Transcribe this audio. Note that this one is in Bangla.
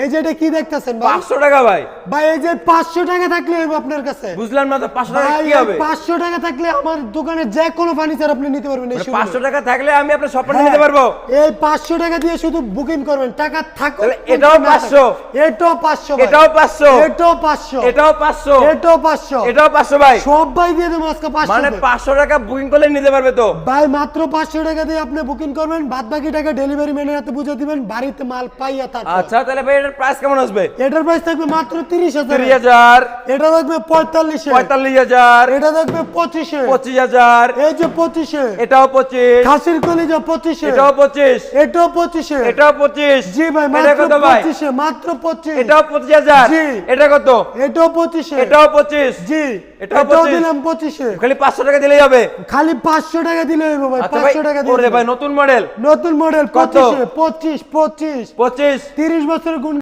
এই যে এটা কি দেখতেছেন ভাই? 500 টাকা ভাই। ভাই এই যে 500 টাকা থাকলে হইব আপনার কাছে। বুঝলাম না তো 500 টাকা ভাই কি হবে? 500 টাকা থাকলে আমার দোকানে যে কোনো ফার্নিচার আপনি নিতে পারবেন এই শোরুমে। 500 টাকা থাকলে আমি আপনার সব পণ্য নিতে পারবো। এই 500 টাকা দিয়ে শুধু বুকিং করবেন, টাকা থাকো। তাহলে এটাও 500, এটাও 500 ভাই, এটাও 500, এটাও 500, এটাও 500, এটাও 500, এটাও 500 ভাই। সব ভাই দিয়ে দেবো আজকে 500। মানে 500 টাকা বুকিং করলে নিতে পারবে তো? ভাই মাত্র 500 টাকা দিয়ে আপনি বুকিং করবেন, বাদ বাকি টাকা ডেলিভারি ম্যানের হাতে বুঝে দিবেন, বাড়িতে মাল পাইয়া থাকবে। আচ্ছা তাহলে ভাই এটার প্রাইস কেমন আসবে? এটার প্রাইস থাকবে মাত্র 30,000, 30,000, এটা থাকবে 45,000, 45,000, এটা থাকবে 25,000, 25,000, এই যে 25,000, এটাও 25, খাসির কলিজা 25,000, এটাও 25, এটাও 25,000, এটাও 25, জি ভাই এটা মাত্র কত ভাই? 25,000, মাত্র 25, এটাও 25,000, জি। এটা কত? এটাও 25,000, এটাও 25, জি এটাও এটাও 25, দিলাম 25,000, খালি 500 টাকা দিলেই হবে। খালি 500 টাকা দিলে হইব ভাই, আচ্ছা ভাই, 500 টাকা ওরে দিলে। ভাই নতুন মডেল নতুন মডেল কত? 25, 25, 25, 30 বছরের